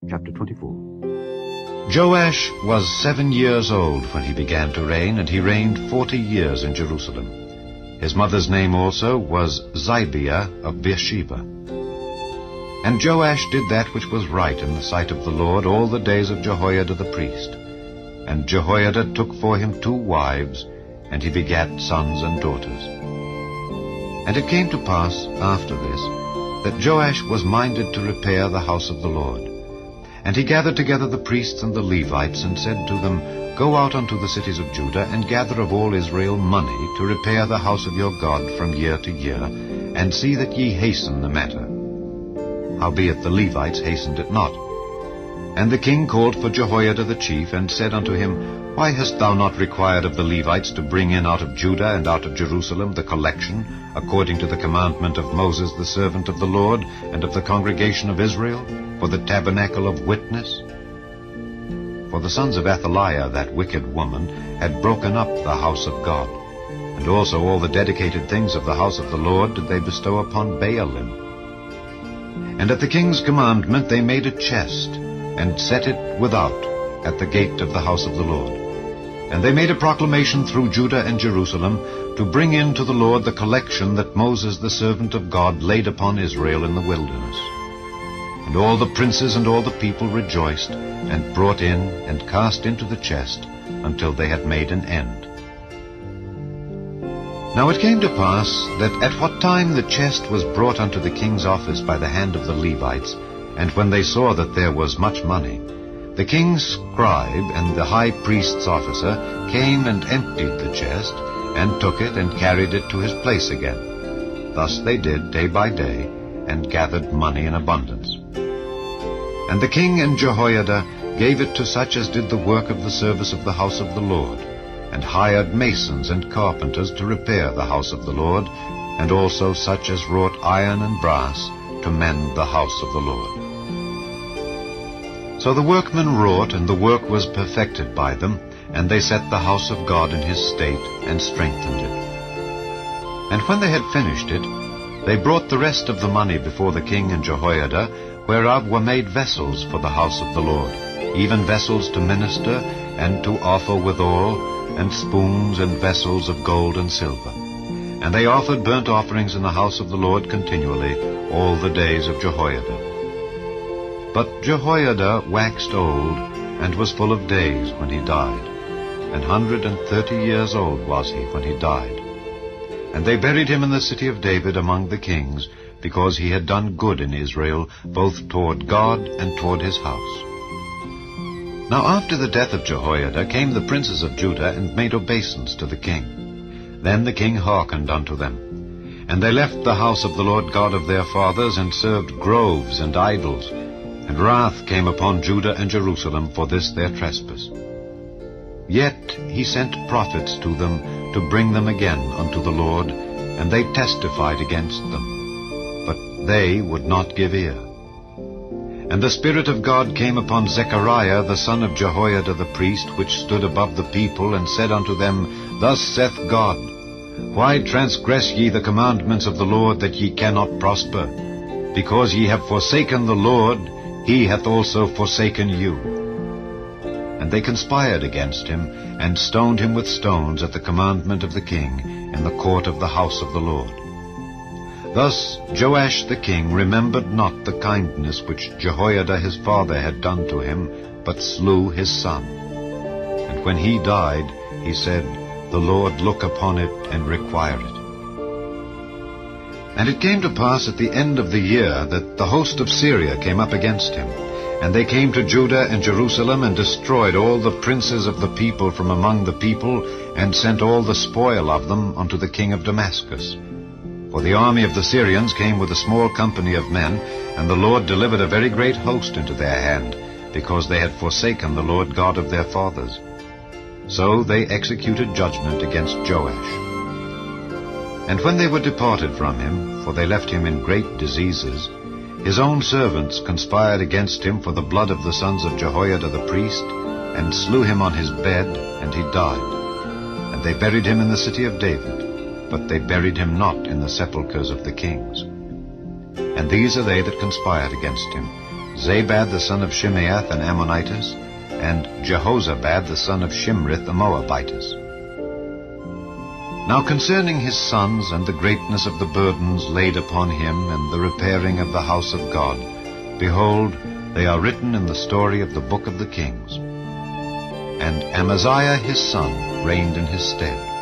Chapter 24. Joash was 7 years old when he began to reign, and he reigned 40 years in Jerusalem. His mother's name also was Zibiah of Beersheba. And Joash did that which was right in the sight of the Lord all the days of Jehoiada the priest. And Jehoiada took for him 2 wives, and he begat sons and daughters. And it came to pass after this, that Joash was minded to repair the house of the Lord. And he gathered together the priests and the Levites, and said to them, Go out unto the cities of Judah, and gather of all Israel money to repair the house of your God from year to year, and see that ye hasten the matter. Howbeit the Levites hastened it not. And the king called for Jehoiada the chief, and said unto him, Why hast thou not required of the Levites to bring in out of Judah and out of Jerusalem the collection, according to the commandment of Moses the servant of the Lord, and of the congregation of Israel, for the tabernacle of witness? For the sons of Athaliah, that wicked woman, had broken up the house of God, and also all the dedicated things of the house of the Lord did they bestow upon Baalim. And at the king's commandment they made a chest, and set it without at the gate of the house of the Lord. And they made a proclamation through Judah and Jerusalem to bring in to the Lord the collection that Moses the servant of God laid upon Israel in the wilderness. And all the princes and all the people rejoiced, and brought in and cast into the chest until they had made an end. Now it came to pass that at what time the chest was brought unto the king's office by the hand of the Levites, and when they saw that there was much money, the king's scribe and the high priest's officer came and emptied the chest, and took it and carried it to his place again. Thus they did day by day, and gathered money in abundance. And the king and Jehoiada gave it to such as did the work of the service of the house of the Lord, and hired masons and carpenters to repair the house of the Lord, and also such as wrought iron and brass to mend the house of the Lord. So the workmen wrought, and the work was perfected by them, and they set the house of God in his state, and strengthened it. And when they had finished it, they brought the rest of the money before the king and Jehoiada, whereof were made vessels for the house of the Lord, even vessels to minister, and to offer withal, and spoons and vessels of gold and silver. And they offered burnt offerings in the house of the Lord continually all the days of Jehoiada. But Jehoiada waxed old, and was full of days when he died. 130 years old was he when he died. And they buried him in the city of David among the kings, because he had done good in Israel, both toward God and toward his house. Now after the death of Jehoiada came the princes of Judah, and made obeisance to the king. Then the king hearkened unto them. And they left the house of the Lord God of their fathers, and served groves and idols. And wrath came upon Judah and Jerusalem for this their trespass. Yet he sent prophets to them to bring them again unto the Lord, and they testified against them. But they would not give ear. And the Spirit of God came upon Zechariah the son of Jehoiada the priest, which stood above the people, and said unto them, Thus saith God, Why transgress ye the commandments of the Lord, that ye cannot prosper? Because ye have forsaken the Lord, he hath also forsaken you. And they conspired against him, and stoned him with stones at the commandment of the king, in the court of the house of the Lord. Thus Joash the king remembered not the kindness which Jehoiada his father had done to him, but slew his son. And when he died, he said, The Lord look upon it, and require it. And it came to pass at the end of the year that the host of Syria came up against him. And they came to Judah and Jerusalem, and destroyed all the princes of the people from among the people, and sent all the spoil of them unto the king of Damascus. For the army of the Syrians came with a small company of men, and the Lord delivered a very great host into their hand, because they had forsaken the Lord God of their fathers. So they executed judgment against Joash. And when they were departed from him, for they left him in great diseases, his own servants conspired against him for the blood of the sons of Jehoiada the priest, and slew him on his bed, and he died. And they buried him in the city of David, but they buried him not in the sepulchres of the kings. And these are they that conspired against him, Zabad the son of Shimeath an Ammonitess, and Jehozabad the son of Shimrith a Moabitess. Now concerning his sons and the greatness of the burdens laid upon him and the repairing of the house of God, behold, they are written in the story of the book of the kings. And Amaziah his son reigned in his stead.